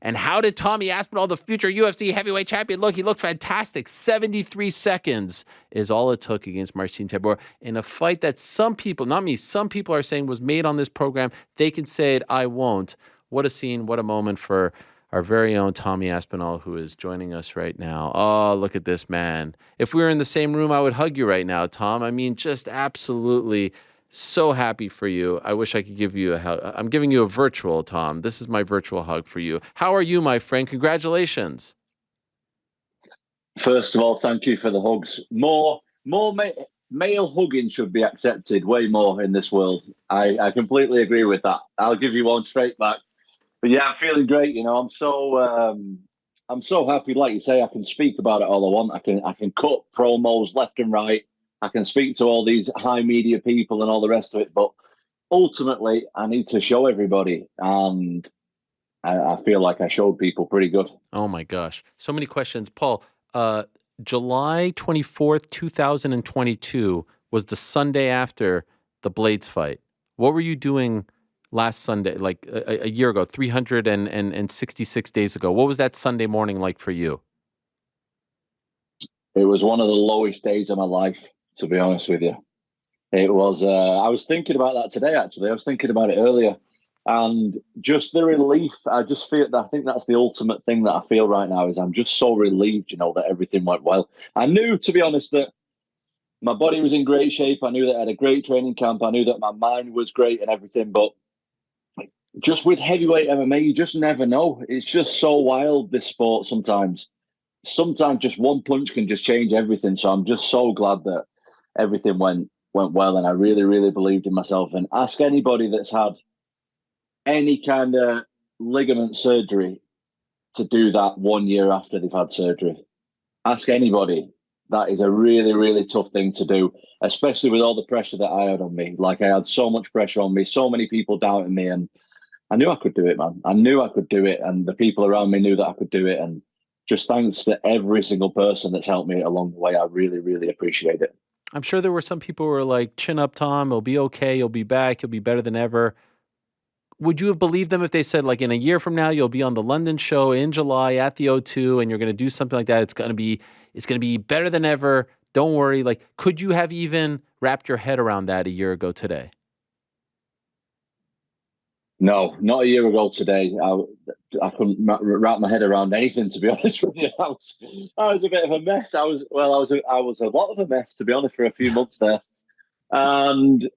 And how did Tommy Aspinall, the future UFC heavyweight champion, look? He looked fantastic. 73 seconds is all it took against Marcin Tybura in a fight that some people, not me, some people are saying was made on this program. They can say it, I won't. What a scene, what a moment for our very own Tommy Aspinall, who is joining us right now. Oh, look at this man. If we were in the same room, I would hug you right now, Tom. I mean, just absolutely so happy for you. I wish I could give you a hug. I'm giving you a virtual, Tom. This is my virtual hug for you. How are you, my friend? Congratulations. First of all, thank you for the hugs. More male hugging should be accepted way more in this world. I completely agree with that. I'll give you one straight back. But yeah, I'm feeling great. You know, I'm so happy. Like you say, I can speak about it all I want. I can cut promos left and right. I can speak to all these high media people and all the rest of it. But ultimately, I need to show everybody, and I feel like I showed people pretty good. Oh my gosh, so many questions, Paul. July 24th, 2022 was the Sunday after the Blades fight. What were you doing last Sunday, like a year ago, 366 days ago? What was that Sunday morning like for you? It was one of the lowest days of my life, to be honest with you. It was, I was thinking about that today, actually. I was thinking about it earlier. And just the relief, I just feel that I think that's the ultimate thing that I feel right now is I'm just so relieved, you know, that everything went well. I knew, to be honest, that my body was in great shape. I knew that I had a great training camp. I knew that my mind was great and everything. But just with heavyweight MMA, you just never know. It's just so wild, this sport sometimes. Sometimes just one punch can just change everything. So I'm just so glad that everything went well. And I really, really believed in myself. And ask anybody that's had any kind of ligament surgery to do that 1 year after they've had surgery. Ask anybody. That is a really, really tough thing to do, especially with all the pressure that I had on me. Like, I had so much pressure on me, so many people doubting me, and I knew I could do it, man. I knew I could do it, and the people around me knew that I could do it. And just thanks to every single person that's helped me along the way. I really, really appreciate it. I'm sure there were some people who were like, chin up, Tom, it'll be okay, you'll be back, you'll be better than ever. Would you have believed them if they said, like, in a year from now, you'll be on the London show in July at the O2 and you're going to do something like that? It's going to be better than ever. Don't worry. Like, could you have even wrapped your head around that a year ago today? No, not a year ago today. I couldn't wrap my head around anything, to be honest with you. I was a bit of a mess. I was a lot of a mess, to be honest, for a few months there. And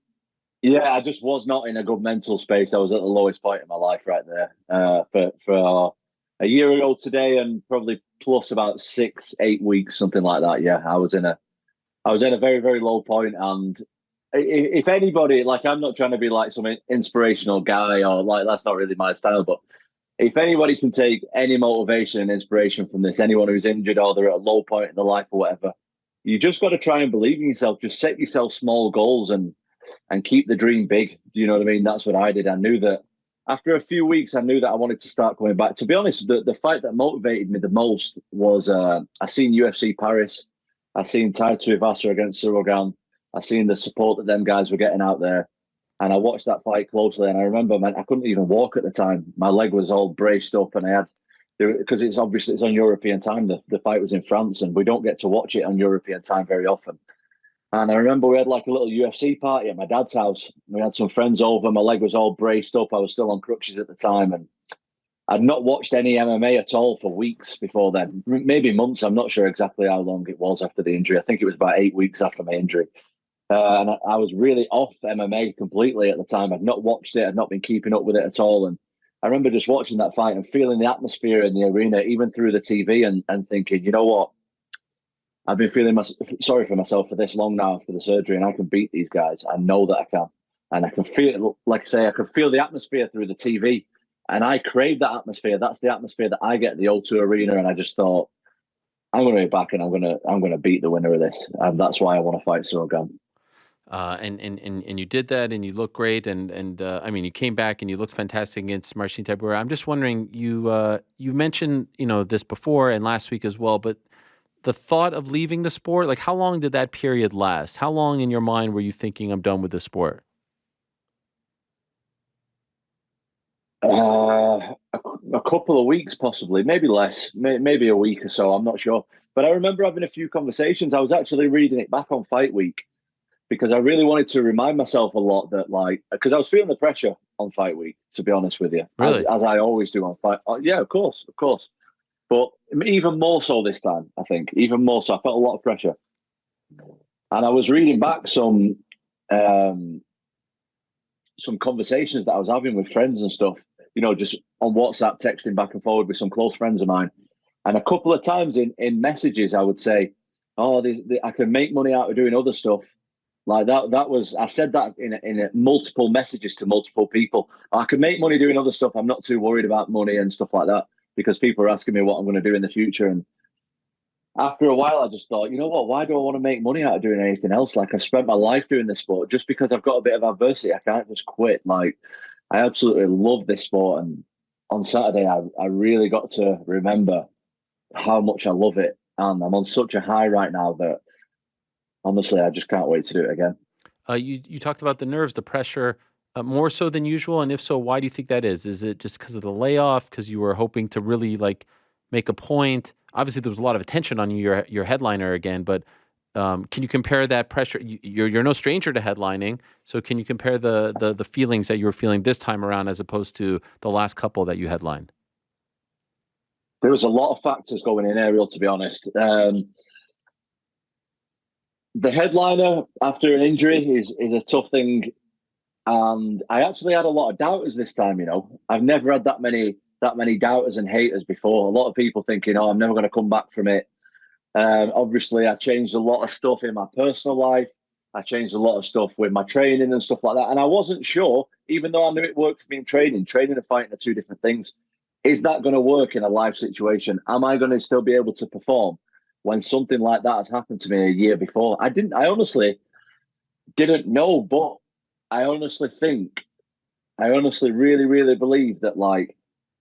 yeah, I just was not in a good mental space. I was at the lowest point in my life right there. For a year ago today, and probably plus about 6-8 weeks, something like that. Yeah, I was in a very, very low point. And if anybody, like, I'm not trying to be like some inspirational guy, or like, that's not really my style. But if anybody can take any motivation and inspiration from this, anyone who's injured or they're at a low point in their life or whatever, you just got to try and believe in yourself. Just set yourself small goals and keep the dream big. Do you know what I mean? That's what I did. I knew that after a few weeks, I knew that I wanted to start coming back. To be honest, the fight that motivated me the most was I seen UFC Paris. I seen Tai Tuivasa against Gane. I seen the support that them guys were getting out there. And I watched that fight closely. And I remember, man, I couldn't even walk at the time. My leg was all braced up, and I had, because it's on European time. The fight was in France, and we don't get to watch it on European time very often. And I remember we had like a little UFC party at my dad's house. We had some friends over. My leg was all braced up. I was still on crutches at the time. And I'd not watched any MMA at all for weeks before then. Maybe months. I'm not sure exactly how long it was after the injury. I think it was about 8 weeks after my injury. And I was really off MMA completely at the time. I'd not watched it. I'd not been keeping up with it at all. And I remember just watching that fight and feeling the atmosphere in the arena, even through the TV, and thinking, you know what? I've been feeling sorry for myself for this long now after the surgery, and I can beat these guys. I know that I can. And I can feel, like I say, I can feel the atmosphere through the TV. And I crave that atmosphere. That's the atmosphere that I get at the O2 Arena. And I just thought, I'm going to be back, and I'm going to beat the winner of this. And that's why I want to fight Gane. And you did that, and you look great, and I mean, you came back and you looked fantastic against Marcin Tybura. I'm just wondering, you mentioned this before and last week as well, but the thought of leaving the sport, like, how long did that period last? How long in your mind were you thinking, I'm done with the sport? a couple of weeks, possibly, maybe less, maybe a week or so. I'm not sure. But I remember having a few conversations. I was actually reading it back on Fight Week because I really wanted to remind myself a lot that, like, because I was feeling the pressure on Fight Week, to be honest with you, Really? as I always do on Fight. Yeah, of course. But even more so this time, I think, even more so. I felt a lot of pressure. And I was reading back some conversations that I was having with friends and stuff, just on WhatsApp, texting back and forward with some close friends of mine. And a couple of times in messages, I would say, "Oh, I can make money out of doing other stuff." Like that was, I said that in multiple messages to multiple people. I can make money doing other stuff. I'm not too worried about money and stuff like that because people are asking me what I'm going to do in the future. And after a while, I just thought, you know what? Why do I want to make money out of doing anything else? Like, I spent my life doing this sport. Just because I've got a bit of adversity, I can't just quit. Like, I absolutely love this sport. And on Saturday, I really got to remember how much I love it. And I'm on such a high right now that, honestly, I just can't wait to do it again. You talked about the nerves, the pressure, more so than usual, and if so, why do you think that is? Is it just because of the layoff? Because you were hoping to really like make a point? Obviously, there was a lot of attention on you. Your headliner again, but can you compare that pressure? You're no stranger to headlining, so can you compare the feelings that you were feeling this time around as opposed to the last couple that you headlined? There was a lot of factors going in, Ariel, to be honest. The headliner after an injury is a tough thing. And I actually had a lot of doubters this time, I've never had that many doubters and haters before. A lot of people thinking, oh, I'm never going to come back from it. Obviously, I changed a lot of stuff in my personal life. I changed a lot of stuff with my training and stuff like that. And I wasn't sure, even though I knew it worked for me in training and fighting are two different things. Is that going to work in a live situation? Am I going to still be able to perform when something like that has happened to me a year before? I honestly didn't know, but I honestly really, really believe that, like,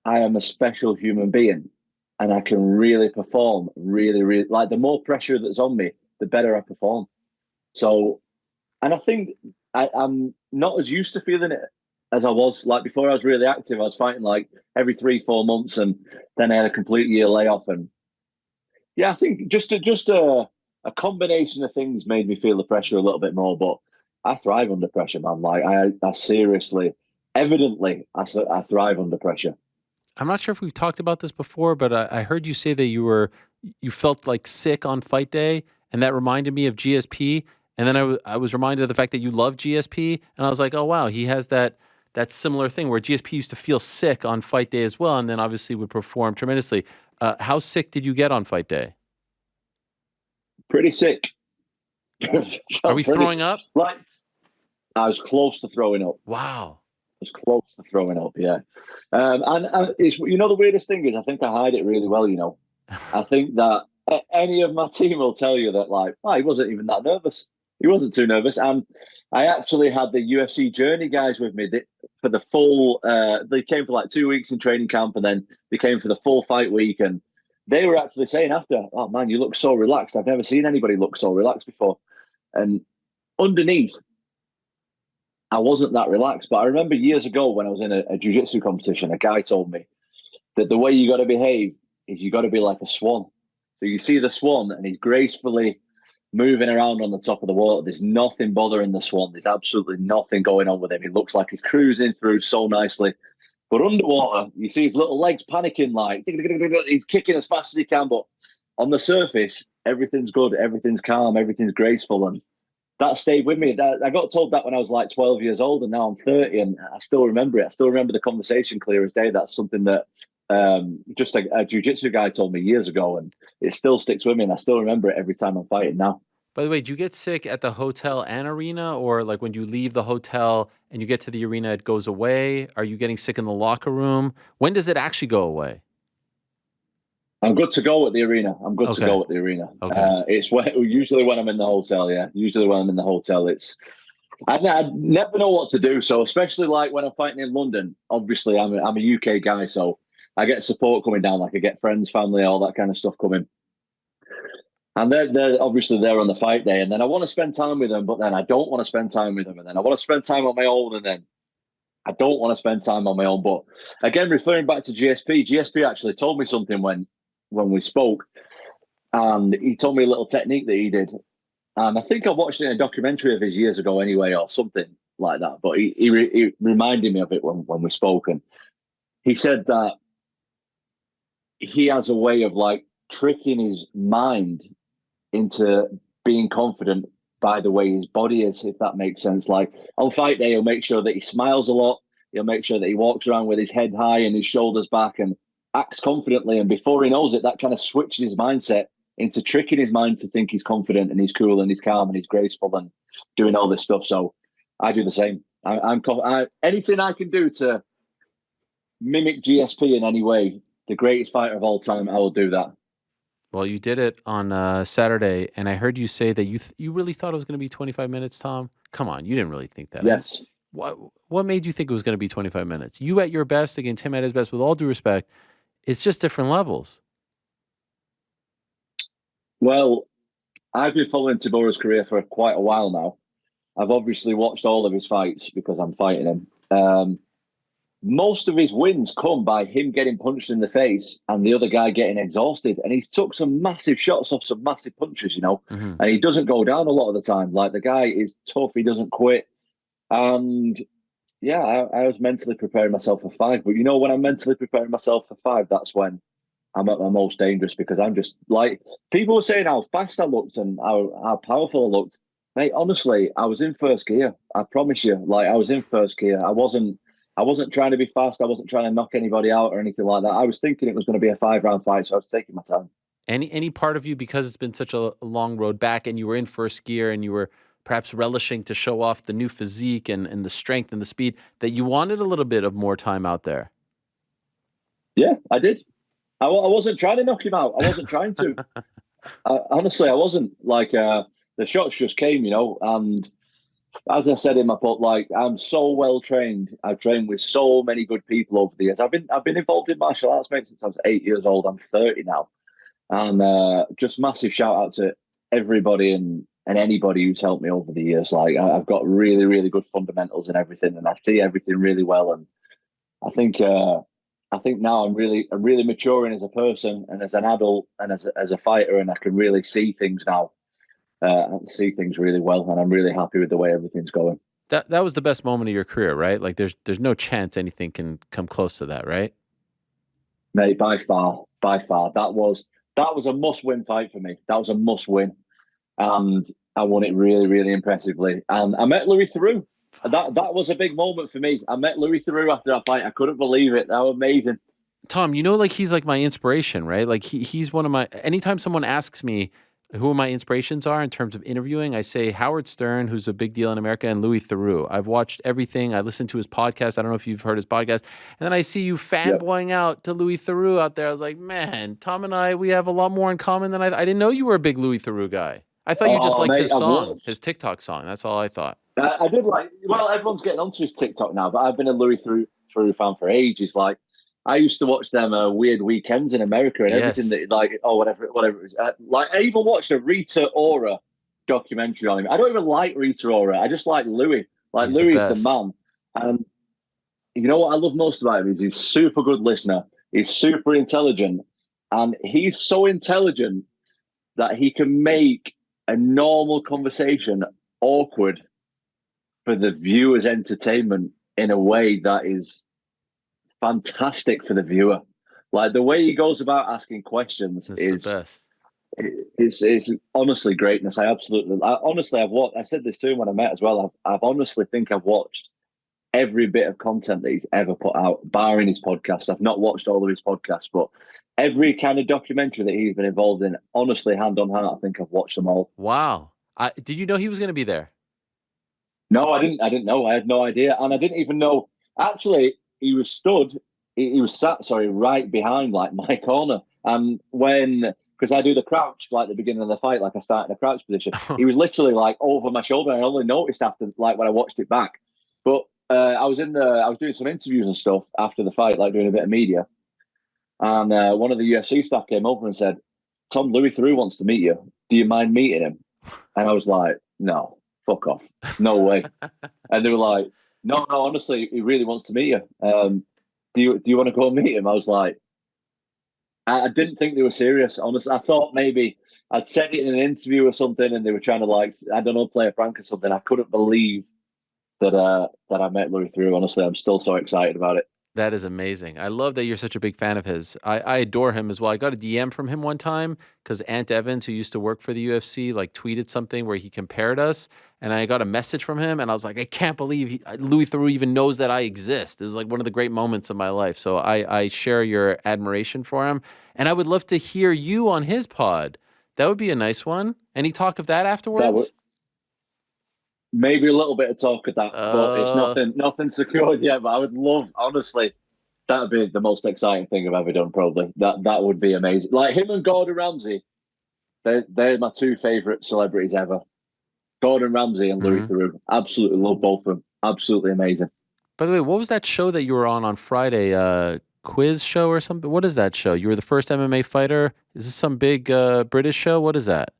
I am a special human being and I can really perform really, really, like, the more pressure that's on me, the better I perform. So, and I think I'm not as used to feeling it as I was. Like, before I was really active, I was fighting like every 3-4 months, and then I had a complete year layoff. And yeah, I think just a combination of things made me feel the pressure a little bit more. But I thrive under pressure, man. Like, I seriously, evidently, I thrive under pressure. I'm not sure if we've talked about this before, but I heard you say that you felt like sick on fight day, and that reminded me of GSP. And then I was reminded of the fact that you love GSP, and I was like, oh wow, he has that similar thing where GSP used to feel sick on fight day as well, and then obviously would perform tremendously. How sick did you get on fight day? Pretty sick. Are we throwing up? Like, I was close to throwing up. Wow. I was close to throwing up, yeah. And it's, the weirdest thing is, I think I hide it really well, I think that any of my team will tell you that, like, oh, he wasn't even that nervous. He wasn't too nervous. And I actually had the UFC Journey guys with me for the full, they came for like 2 weeks in training camp, and then they came for the full fight week. And they were actually saying after, oh man, you look so relaxed. I've never seen anybody look so relaxed before. And underneath, I wasn't that relaxed. But I remember years ago when I was in a jiu-jitsu competition, a guy told me that the way you got to behave is you got to be like a swan. So you see the swan and he's gracefully moving around on the top of the water. There's nothing bothering the swan. There's absolutely nothing going on with him. He looks like he's cruising through so nicely. But underwater, you see his little legs panicking, like he's kicking as fast as he can. But on the surface, everything's good, everything's calm, everything's graceful. And that stayed with me. I got told that when I was like 12 years old, and now I'm 30, and I still remember it. I still remember the conversation clear as day. That's something that just a jiu-jitsu guy told me years ago, and it still sticks with me, and I still remember it every time I'm fighting now. By the way, do you get sick at the hotel and arena, or like when you leave the hotel and you get to the arena, it goes away? Are you getting sick in the locker room? When does it actually go away? I'm good to go at the arena. Okay. Okay. It's usually when I'm in the hotel. Yeah, usually when I'm in the hotel, I never know what to do. So especially like when I'm fighting in London, obviously I'm a UK guy, so I get support coming down. Like, I get friends, family, all that kind of stuff coming. And they're obviously there on the fight day, and then I want to spend time with them, but then I don't want to spend time with them, and then I want to spend time on my own, and then I don't want to spend time on my own. But again, referring back to GSP actually told me something when we spoke, and he told me a little technique that he did. And I think I watched it in a documentary of his years ago anyway, or something like that. But he reminded me of it when we spoke. And he said that he has a way of like tricking his mind into being confident by the way his body is, if that makes sense. Like on fight day, he'll make sure that he smiles a lot. He'll make sure that he walks around with his head high and his shoulders back and acts confidently. And before he knows it, that kind of switches his mindset into tricking his mind to think he's confident and he's cool and he's calm and he's graceful and doing all this stuff. So I do the same. Anything I can do to mimic GSP in any way, the greatest fighter of all time, I will do that. Well, you did it on Saturday, and I heard you say that you really thought it was going to be 25 minutes, Tom. Come on, you didn't really think that. Yes. What made you think it was going to be 25 minutes? You at your best against him at his best, with all due respect, it's just different levels. Well, I've been following Tybura's career for quite a while now. I've obviously watched all of his fights because I'm fighting him. Most of his wins come by him getting punched in the face and the other guy getting exhausted. And he's took some massive shots off some massive punches, and he doesn't go down a lot of the time. Like the guy is tough. He doesn't quit. And yeah, I was mentally preparing myself for five. But when I'm mentally preparing myself for five, that's when I'm at my most dangerous, because I'm just like, people were saying how fast I looked and how powerful I looked. Mate, honestly, I was in first gear. I promise you. Like, I was in first gear. I wasn't trying to be fast. I wasn't trying to knock anybody out or anything like that. I was thinking it was going to be a 5-round fight, so I was taking my time. Any part of you, because it's been such a long road back and you were in first gear and you were perhaps relishing to show off the new physique and the strength and the speed, that you wanted a little bit of more time out there? Yeah, I did. I wasn't trying to knock him out. I wasn't trying to. Honestly, I wasn't. Like, the shots just came, and as I said in my book, like, I'm so well trained. I've trained with so many good people over the years. I've been involved in martial arts, mate, since I was 8 years old. I'm 30 now. And just massive shout out to everybody and anybody who's helped me over the years. Like, I've got really, really good fundamentals and everything, and I see everything really well. And I think now I'm really maturing as a person and as an adult and as a fighter, and I can really see things now. I see things really well, and I'm really happy with the way everything's going. That was the best moment of your career, right? Like, there's no chance anything can come close to that, right? Mate, by far, that was a must-win fight for me. That was a must-win, and I won it really, really impressively. And I met Louis Theroux. That was a big moment for me. I met Louis Theroux after that fight. I couldn't believe it. That was amazing. Tom, like, he's like my inspiration, right? Like, he's one of my. Anytime someone asks me who my inspirations are in terms of interviewing, I say Howard Stern, who's a big deal in America, and Louis Theroux. I've watched everything. I listened to his podcast. I don't know if you've heard his podcast. And then I see you fanboying out to Louis Theroux out there. I was like, man, Tom and I, we have a lot more in common than I didn't know you were a big Louis Theroux guy. I thought you just liked his song, his TikTok song. That's all I thought. I did like. Well, everyone's getting onto his TikTok now, but I've been a Louis Theroux fan for ages. Like, I used to watch them weird weekends in America and everything that, like, whatever it was. Like, I even watched a Rita Ora documentary on him. I don't even like Rita Ora. I just like Louis. Like, He's Louis is the man. And you know what I love most about him is he's super good listener. He's super intelligent, and he's so intelligent that he can make a normal conversation awkward for the viewer's entertainment in a way that is fantastic for the viewer. Like, the way he goes about asking questions is the best. It's honestly greatness. I said this to him when I met as well. I've honestly think I've watched every bit of content that he's ever put out, barring his podcast. I've not watched all of his podcasts, but every kind of documentary that he's been involved in, honestly, hand on heart, I think I've watched them all. Wow. Did you know he was going to be there? No, I didn't know. I had no idea. And I didn't even know. Actually, he was sat, right behind, like, my corner. And because I do the crouch, like, the beginning of the fight, like, I start in a crouch position. He was literally, like, over my shoulder. I only noticed after, like, when I watched it back. But I was doing some interviews and stuff after the fight, like, doing a bit of media. And one of the UFC staff came over and said, Tom, Louis Theroux wants to meet you. Do you mind meeting him? And I was like, no, fuck off. No way. And they were like, No, no, honestly, he really wants to meet you. Do you want to go and meet him? I was like, I didn't think they were serious. Honestly, I thought maybe I'd said it in an interview or something, and they were trying to like, I don't know, play a prank or something. I couldn't believe that I met Louis Theroux. Honestly, I'm still so excited about it. That is amazing. I love that you're such a big fan of his. I adore him as well. I got a DM from him one time because Ant Evans, who used to work for the UFC, like tweeted something where he compared us, and I got a message from him, and I was like, I can't believe Louis Theroux even knows that I exist. It was like one of the great moments of my life. So I share your admiration for him, and I would love to hear you on his pod. That would be a nice one. Any talk of that That would afterwards? maybe a little bit of talk of that, but it's Uh, nothing secured yet. But I would love, honestly, that'd be the most exciting thing I've ever done. Probably that would be amazing. Like him and Gordon Ramsay, they're my two favorite celebrities ever. Gordon Ramsay and Louis mhm. Theroux. Absolutely love both of them. Absolutely amazing. By the way, what was that show that you were on Friday? Quiz show or something? What is that show? You were the first MMA fighter. Is this some big British show? What is that?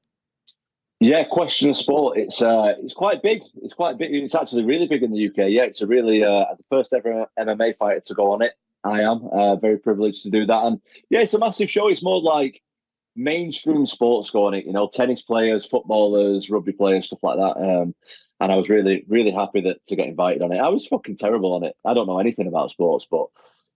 Yeah, question of sport. It's quite big. It's quite big. It's actually really big in the UK. Yeah, it's a really the first ever MMA fighter to go on it. I am very privileged to do that, and yeah, it's a massive show. It's more like mainstream sports go on it. You know, tennis players, footballers, rugby players, stuff like that. And I was really, really happy that to get invited on it. I was fucking terrible on it. I don't know anything about sports, but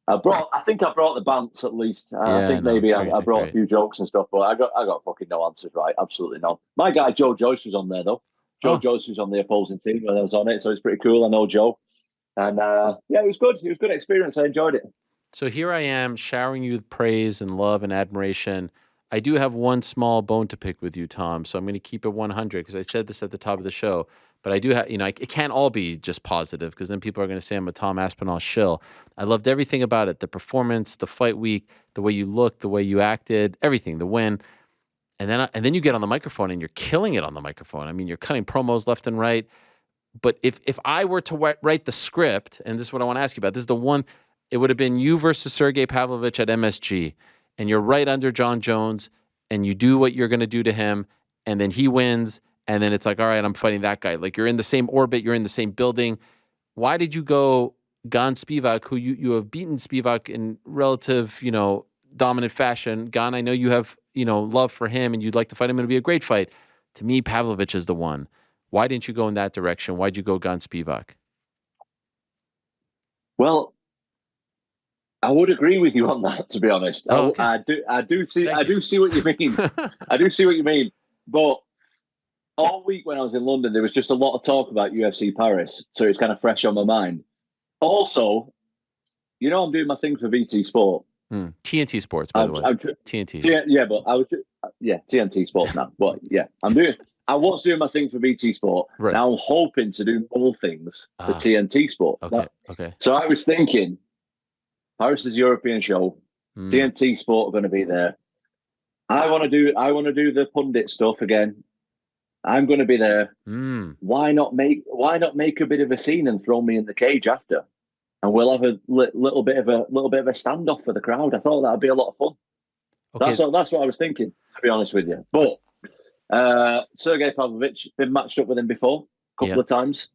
I think I brought the bants at least. I Yeah, think no, I'm maybe sure you I did brought a great. few jokes and stuff, but I got fucking no answers right. Absolutely none. My guy Joe Joyce was on there though. Joe Oh, Joyce was on the opposing team when I was on it, so it's pretty cool. I know Joe, and yeah, it was good. It was a good experience. I enjoyed it. so here I am showering you with praise and love and admiration. I do have one small bone to pick with you, Tom. So I'm going to keep it 100 because I said this at the top of the show. But I do have, it can't all be just positive because then people are going to say I'm a Tom Aspinall shill. I loved everything about it, the performance, the fight week, the way you looked, the way you acted, everything, the win. And then you get on the microphone and you're killing it on the microphone. I mean, you're cutting promos left and right. But if I were to write the script, and this is what I want to ask you about, this is the one, it would have been you versus Sergei Pavlovich at MSG, and you're right under Jon Jones, and you do what you're going to do to him, and then he wins, and then it's like, all right, I'm fighting that guy. Like you're in the same orbit, you're in the same building. Why did you go Gane Spivac, who you have beaten Spivac in relative, dominant fashion? Gane, I know you have, love for him, and you'd like to fight him. It'll be a great fight. To me, Pavlovich is the one. Why didn't you go in that direction? Why'd you go Gon Spivak? Well, I would agree with you on that. To be honest, Oh, okay. I Thank you. do see what you mean. I do see what you mean, but all week when I was in London, there was just a lot of talk about UFC Paris, so it's kind of fresh on my mind. Also, I'm doing my thing for VT Sport. TNT Sports, by the I'm, way. I'm, TNT. yeah, but I was, yeah, TNT Sports now. But yeah, I was doing my thing for VT Sport. Right. Now I'm hoping to do more things for Ah, TNT Sport. okay. Okay. So I was thinking, Paris is European show. Mm, TNT Sport are going to be there. I want to do the pundit stuff again. I'm going to be there. mm. Why not make a bit of a scene and throw me in the cage after, and we'll have a little bit of a standoff for the crowd. I thought that'd be a lot of fun. Okay. That's what I was thinking, to be honest with you. But Sergei Pavlovich, been matched up with him before a Yeah. couple of times.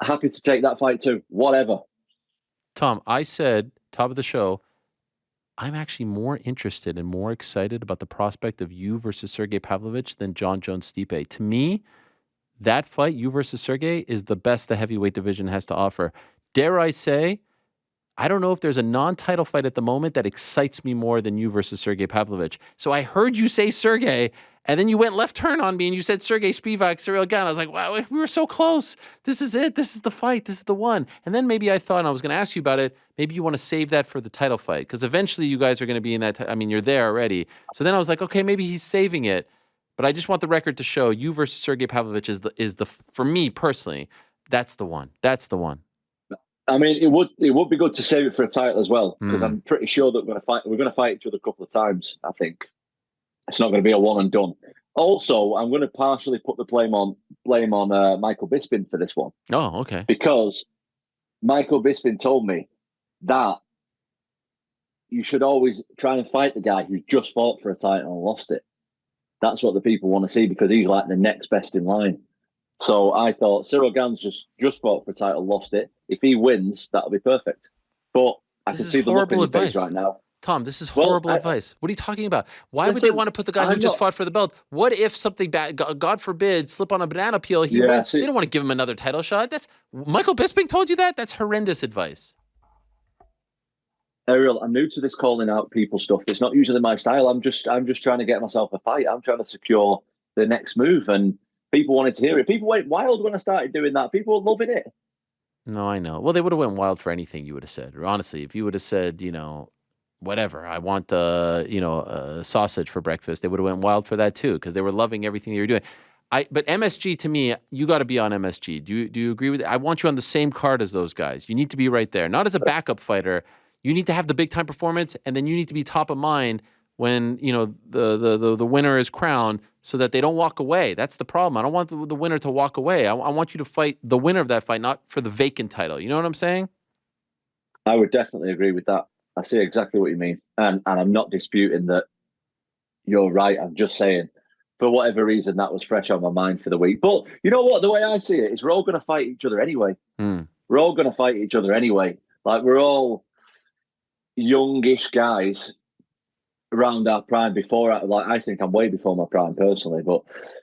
Happy to take that fight too. Whatever. Tom, I said, top of the show, I'm actually more interested and more excited about the prospect of you versus Sergey Pavlovich than Jon Jones Stipe. To me, that fight, you versus Sergey, is the best the heavyweight division has to offer. Dare I say, I don't know if there's a non-title fight at the moment that excites me more than you versus Sergey Pavlovich. So I heard you say Sergey, and then you went left turn on me and you said Sergey Spivak, Cyril Gane. I was like, wow, we were so close. This is it. This is the fight. This is the one. And then maybe I thought, and I was going to ask you about it, maybe you want to save that for the title fight because eventually you guys are going to be in that. I mean, you're there already. So then I was like, okay, maybe he's saving it. But I just want the record to show you versus Sergey Pavlovich is the for me personally, that's the one. That's the one. I mean, it would be good to save it for a title as well, because Mm. I'm pretty sure that we're going to fight each other a couple of times. I think it's not going to be a one and done. Also, I'm going to partially put the blame on Michael Bisping for this one, Oh, okay. because Michael Bisping told me that you should always try and fight the guy who just fought for a title and lost it. That's what the people want to see, because he's like the next best in line. So I thought Cyril Gane's just fought for a title, lost it. If he wins, that'll be perfect. But I This can is see the look on horrible your face advice. right now. Tom, this is Well, horrible advice. What are you talking about? Why would they listen, want to put the guy who I'm just not. fought for the belt? What if something bad, God forbid, slip on a banana peel, he Yeah, wins? They see, don't want to give him another title shot. That's Michael Bisping told you that? That's horrendous advice. Ariel, I'm new to this calling out people stuff. It's not usually my style. I'm just trying to get myself a fight. I'm trying to secure the next move, and people wanted to hear it. People went wild when I started doing that. People were loving it. No, I know. Well, they would have went wild for anything you would have said. Or honestly, if you would have said, whatever, I want sausage for breakfast, they would have went wild for that too because they were loving everything you were doing. But MSG to me, you got to be on MSG. Do you agree with it? I want you on the same card as those guys. You need to be right there, not as a backup fighter. You need to have the big time performance, and then you need to be top of mind when the winner is crowned, so that they don't walk away. That's the problem. I don't want the winner to walk away. I want you to fight the winner of that fight, not for the vacant title. You know what I'm saying? I would definitely agree with that. I see exactly what you mean, and I'm not disputing that you're right. I'm just saying, for whatever reason, that was fresh on my mind for the week. But you know what? The way I see it is, we're all going to fight each other anyway. We're all going to fight each other anyway. Like, we're all youngish guys around our prime before. I think I'm way before my prime personally, but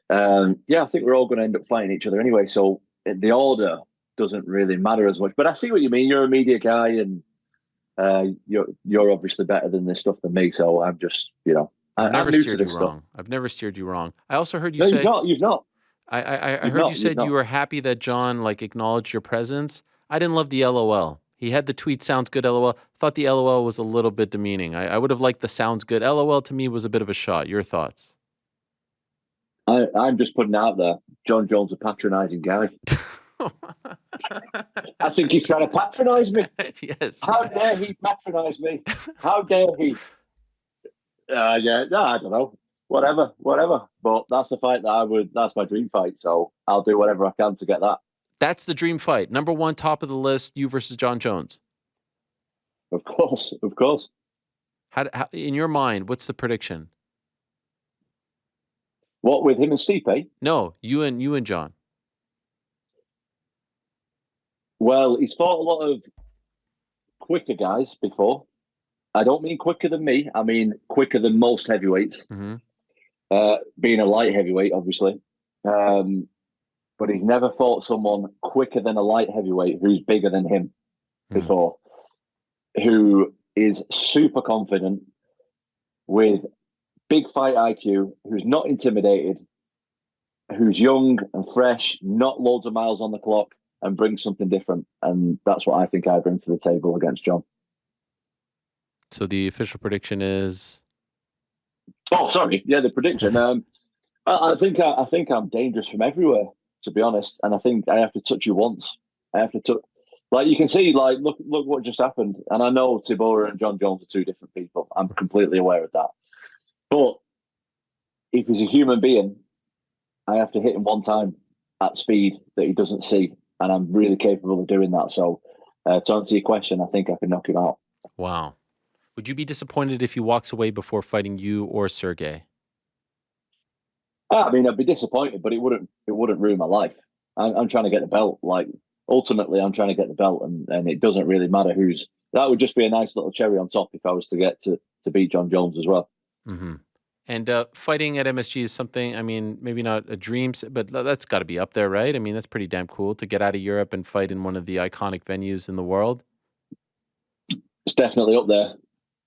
I think we're all going to end up fighting each other anyway. So the order doesn't really matter as much. But I see what you mean. You're a media guy, and you're obviously better than this stuff than me. So I'm just, I've never I'm new steered to you this wrong. stuff. I've never steered you wrong. I also heard you No, say you've not. I heard you said you were happy that Jon acknowledged your presence. I didn't love the LOL. He had the tweet "sounds good" LOL. Thought the LOL was a little bit demeaning. I would have liked the "sounds good" LOL. To me was a bit of a shot. Your thoughts? I'm just putting it out there. Jon Jones, a patronising guy. I think he's trying to patronise me. Yes. How dare he patronise me? How dare he? I don't know. Whatever. But that's the fight that's my dream fight. So I'll do whatever I can to get that. That's the dream fight. Number one, top of the list, you versus Jon Jones. Of course. How in your mind, what's the prediction? What, with him and Stipe? No, you and Jon. Well, he's fought a lot of quicker guys before. I don't mean quicker than me. I mean quicker than most heavyweights. Being a light heavyweight, obviously. But he's never fought someone quicker than a light heavyweight who's bigger than him before, who is super confident, with big fight IQ, who's not intimidated, who's young and fresh, not loads of miles on the clock, and brings something different. And that's what I think I bring to the table against Jon. So the official prediction is? Oh, sorry. Yeah, the prediction. I think I'm dangerous from everywhere, to be honest. And I think I have to touch you once. I have to touch. Like, you can see, look what just happened. And I know Tybura and Jon Jones are two different people. I'm completely aware of that. But if he's a human being, I have to hit him one time at speed that he doesn't see. And I'm really capable of doing that. So to answer your question, I think I can knock him out. Wow. Would you be disappointed if he walks away before fighting you or Sergei? I mean, I'd be disappointed, but it wouldn't ruin my life. I'm trying to get the belt. Like, ultimately, I'm trying to get the belt, and it doesn't really matter who's. That would just be a nice little cherry on top if I was to get to beat Jon Jones as well. Mm-hmm. And fighting at MSG is something, I mean, maybe not a dream, but that's got to be up there, right? I mean, that's pretty damn cool to get out of Europe and fight in one of the iconic venues in the world. It's definitely up there.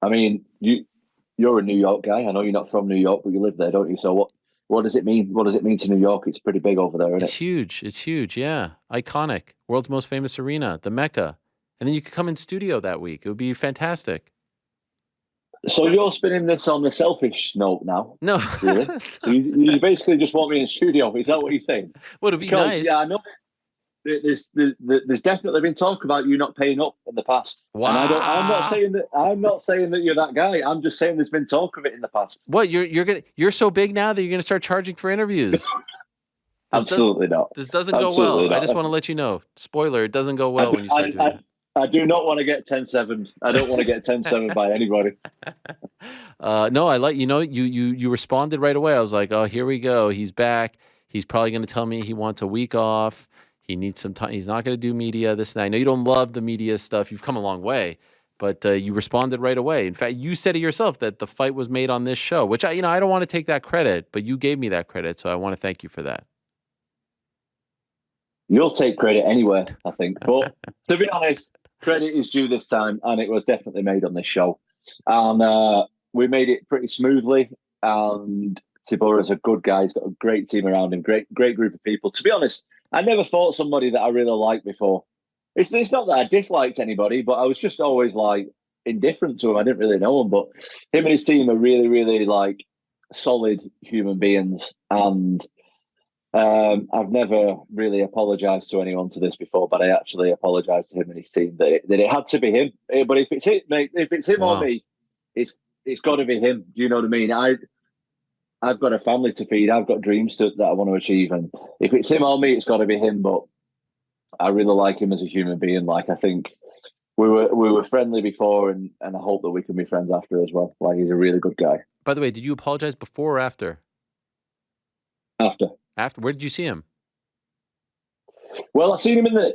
I mean, you're a New York guy. I know you're not from New York, but you live there, don't you? So what does it mean? What does it mean to New York? It's pretty big over there, isn't it? It's huge. It's huge. Yeah. Iconic. World's most famous arena, the Mecca. And then you could come in studio that week. It would be fantastic. So you're spinning this on the selfish note now? No. Really? So you basically just want me in studio. Is that what you're saying? Well, it'd be nice. Yeah, I know. There's definitely been talk about you not paying up in the past. Wow. And I'm not saying that you're that guy. I'm just saying there's been talk of it in the past. What, you're so big now that you're gonna start charging for interviews? Absolutely not. This doesn't go well. I just want to let you know. Spoiler, it doesn't go well when you start doing it. I do not want to get 10-7. I don't want to get 10-7 by anybody. No, I like, you responded right away. I was like, oh, here we go. He's back. He's probably going to tell me he wants a week off. He needs some time. He's not going to do media, this and that. I know you don't love the media stuff. You've come a long way, but you responded right away. In fact, you said it yourself that the fight was made on this show, which I don't want to take that credit, but you gave me that credit, so I want to thank you for that. You'll take credit anywhere, I think. But to be honest, credit is due this time, and it was definitely made on this show. And we made it pretty smoothly. And Tybura's a good guy. He's got a great team around him, great group of people. To be honest, I never fought somebody that I really liked before. It's not that I disliked anybody, but I was just always like indifferent to him. I didn't really know him, but him and his team are really, really like solid human beings. And I've never really apologized to anyone to this before, but I actually apologized to him and his team that it had to be him. But if it's him, mate, if it's him or me, it's got to be him. Do you know what I mean? I've got a family to feed. I've got dreams that I want to achieve, and if it's him or me, it's got to be him. But I really like him as a human being. Like, I think we were friendly before, and I hope that we can be friends after as well. Like, he's a really good guy. By the way, did you apologize before or after? After. Where did you see him? Well, I seen him in the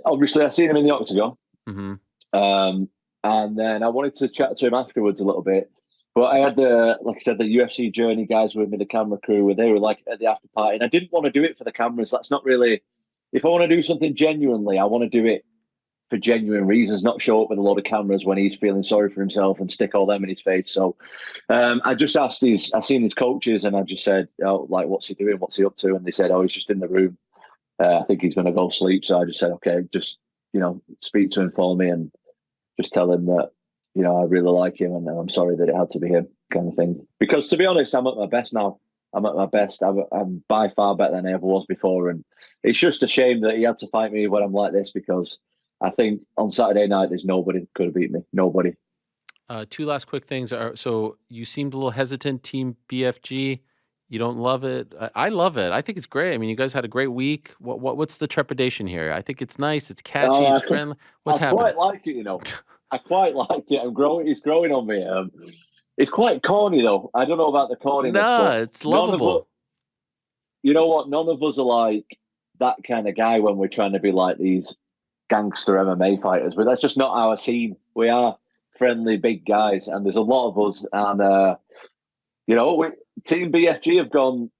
octagon. Mm-hmm. And then I wanted to chat to him afterwards a little bit. But I had the UFC Journey guys with me, the camera crew, where they were like at the after party. And I didn't want to do it for the cameras. That's not really, if I want to do something genuinely, I want to do it for genuine reasons, not show up with a load of cameras when he's feeling sorry for himself and stick all them in his face. So I just asked I seen his coaches, and I just said, oh, like, what's he doing? What's he up to? And they said, oh, he's just in the room. I think he's going to go sleep. So I just said, okay, just, speak to him for me and just tell him that, I really like him and I'm sorry that it had to be him, kind of thing. Because to be honest, I'm at my best now. I'm at my best. I'm by far better than I ever was before. And it's just a shame that he had to fight me when I'm like this, because I think on Saturday night, there's nobody could have beat me. Nobody. Two last quick things. So you seemed a little hesitant, Team BFG. You don't love it. I love it. I think it's great. I mean, you guys had a great week. What's the trepidation here? I think it's nice. It's catchy. It's friendly. What's happening? I quite like it, I quite like it. It's growing on me. It's quite corny, though. I don't know about the corniness. Nah, it's lovable. You know what? None of us are like that kind of guy when we're trying to be like these gangster MMA fighters. But that's just not our scene. We are friendly, big guys, and there's a lot of us. And, Team BFG have gone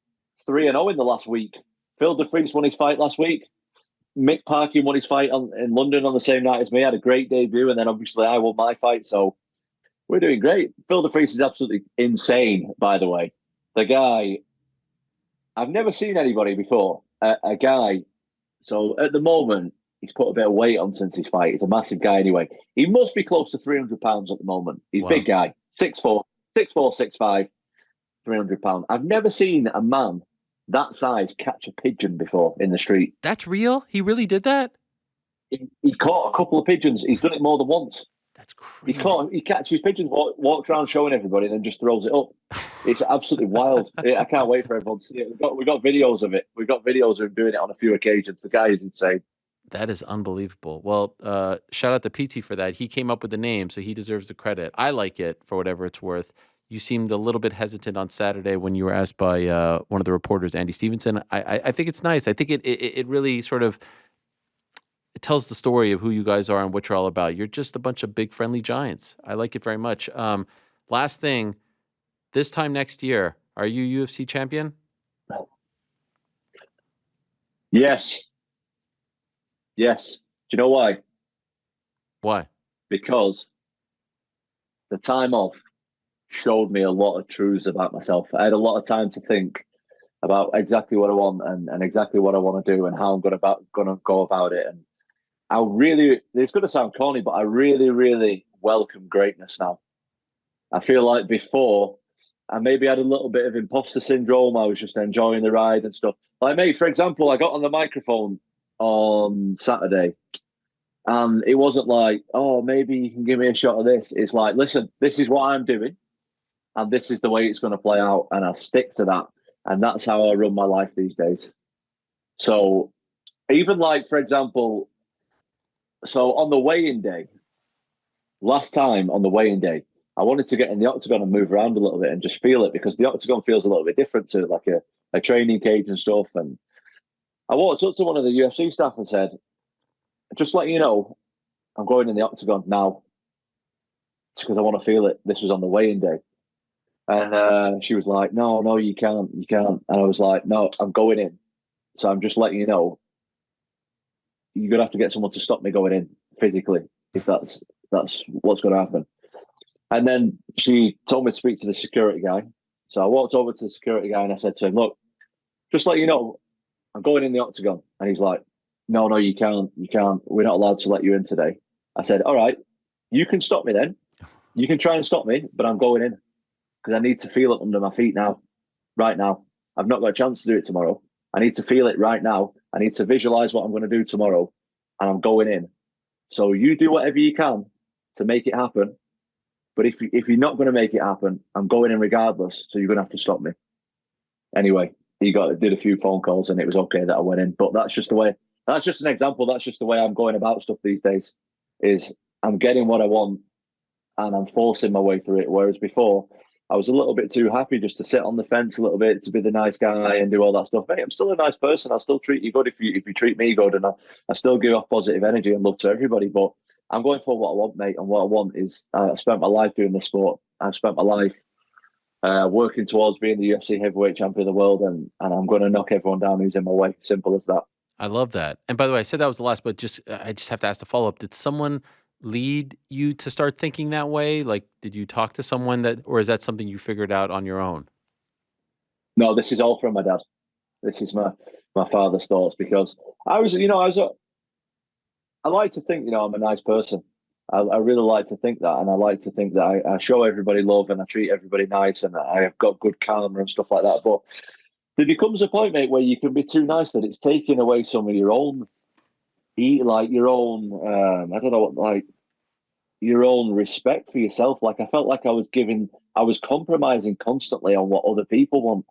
3-0 in the last week. Phil DeFries won his fight last week. Mick Parkin won his fight in London on the same night as me. Had a great debut, and then obviously I won my fight. So we're doing great. Phil DeFries is absolutely insane, by the way. The guy, I've never seen anybody before. A guy, so at the moment, he's put a bit of weight on since his fight. He's a massive guy anyway. He must be close to 300 pounds at the moment. He's a big guy, 6'4", 6'5", 300 pounds. I've never seen a man that size catch a pigeon before in the street. That's real? He really did that? He caught a couple of pigeons. He's done it more than once. That's crazy. He catches pigeons, walks around showing everybody, and then just throws it up. It's absolutely wild. I can't wait for everyone to see it. We got videos of it. We got videos of him doing it on a few occasions. The guy is insane. That is unbelievable. Well, shout out to PT for that. He came up with the name, so he deserves the credit. I like it for whatever it's worth. You seemed a little bit hesitant on Saturday when you were asked by one of the reporters, Andy Stevenson. I think it's nice. I think it really sort of it tells the story of who you guys are and what you're all about. You're just a bunch of big, friendly giants. I like it very much. Last thing, this time next year, are you UFC champion? Yes. Yes. Do you know why? Why? Because the time off showed me a lot of truths about myself. I had a lot of time to think about exactly what I want and exactly what I want to do and how I'm going to go about it. And it's going to sound corny, but I really, really welcome greatness now. I feel like before, I maybe had a little bit of imposter syndrome. I was just enjoying the ride and stuff. Like me, for example, I got on the microphone on Saturday, and it wasn't like, oh, maybe you can give me a shot of this. It's like, listen, this is what I'm doing, and this is the way it's going to play out, and I'll stick to that. And that's how I run my life these days. So even like, for example, so on the weigh-in day, last time on the weigh-in day, I wanted to get in the octagon and move around a little bit and just feel it, because the octagon feels a little bit different to like a training cage and stuff. And I walked up to one of the UFC staff and said, just letting you know, I'm going in the octagon now because I want to feel it. This was on the weigh-in day. And she was like, no, you can't. And I was like, no, I'm going in. So I'm just letting you know, you're going to have to get someone to stop me going in physically, if that's what's going to happen. And then she told me to speak to the security guy. So I walked over to the security guy and I said to him, look, just let you know, I'm going in the octagon. And he's like, no, you can't. We're not allowed to let you in today. I said, all right, you can stop me then. You can try and stop me, but I'm going in because I need to feel it under my feet now, right now. I've not got a chance to do it tomorrow. I need to feel it right now. I need to visualize what I'm going to do tomorrow, and I'm going in. So you do whatever you can to make it happen. But if you're not going to make it happen, I'm going in regardless. So you're going to have to stop me. Anyway, he did a few phone calls, and it was okay that I went in. But that's just the way. That's just an example. That's just the way I'm going about stuff these days. Is I'm getting what I want, and I'm forcing my way through it. Whereas before, I was a little bit too happy just to sit on the fence a little bit, to be the nice guy and do all that stuff. Hey, I'm still a nice person. I'll still treat you good if you treat me good, and I still give off positive energy and love to everybody. But I'm going for what I want, mate. And what I want is I spent my life doing this sport. I've spent my life working towards being the UFC heavyweight champion of the world, and I'm going to knock everyone down who's in my way. Simple as that. I love that. And by the way, I said that was the last, but I just have to ask the follow-up. Did someone lead you to start thinking that way? Like, did you talk to someone or is that something you figured out on your own? No, this is all from my dad. This is my father's thoughts, because I like to think, I'm a nice person. I really like to think that, and I like to think that I show everybody love and I treat everybody nice, and I have got good karma and stuff like that. But there becomes a point, mate, where you can be too nice that it's taking away some of your own, like your own, I don't know what, like your own respect for yourself. Like I felt like I was compromising constantly on what other people want.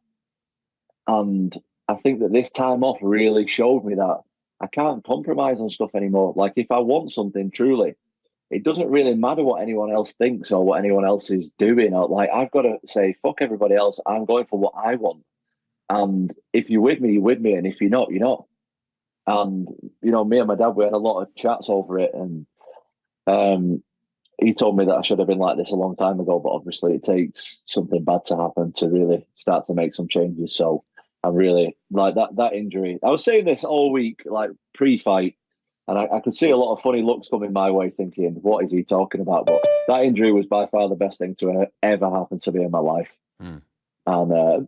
And I think that this time off really showed me that I can't compromise on stuff anymore. Like if I want something truly, it doesn't really matter what anyone else thinks or what anyone else is doing. Or like I've got to say, fuck everybody else. I'm going for what I want. And if you're with me, you're with me. And if you're not, you're not. And, me and my dad, we had a lot of chats over it. And he told me that I should have been like this a long time ago. But obviously it takes something bad to happen to really start to make some changes. So I'm really like that injury. I was saying this all week, like pre-fight. And I could see a lot of funny looks coming my way thinking, what is he talking about? But that injury was by far the best thing to ever happen to me in my life. And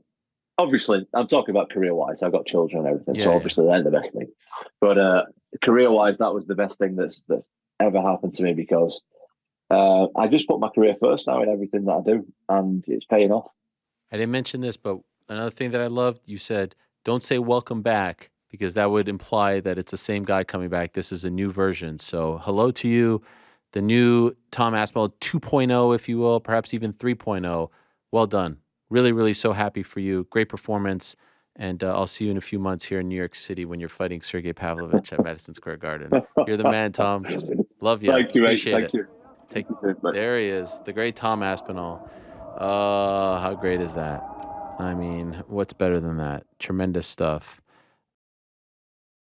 obviously, I'm talking about career-wise. I've got children and everything, so obviously they're the best thing. But career-wise, that was the best thing that's ever happened to me, because I just put my career first now in everything that I do, and it's paying off. I didn't mention this, but another thing that I loved, you said, don't say welcome back, because that would imply that it's the same guy coming back. This is a new version. So hello to you, the new Tom Aspinall 2.0, if you will, perhaps even 3.0. Well done. Really, really so happy for you. Great performance. And I'll see you in a few months here in New York City when you're fighting Sergei Pavlovich at Madison Square Garden. You're the man, Tom. Love you. Thank you, Appreciate mate. Thank you. There he is, the great Tom Aspinall. How great is that? I mean, what's better than that? Tremendous stuff.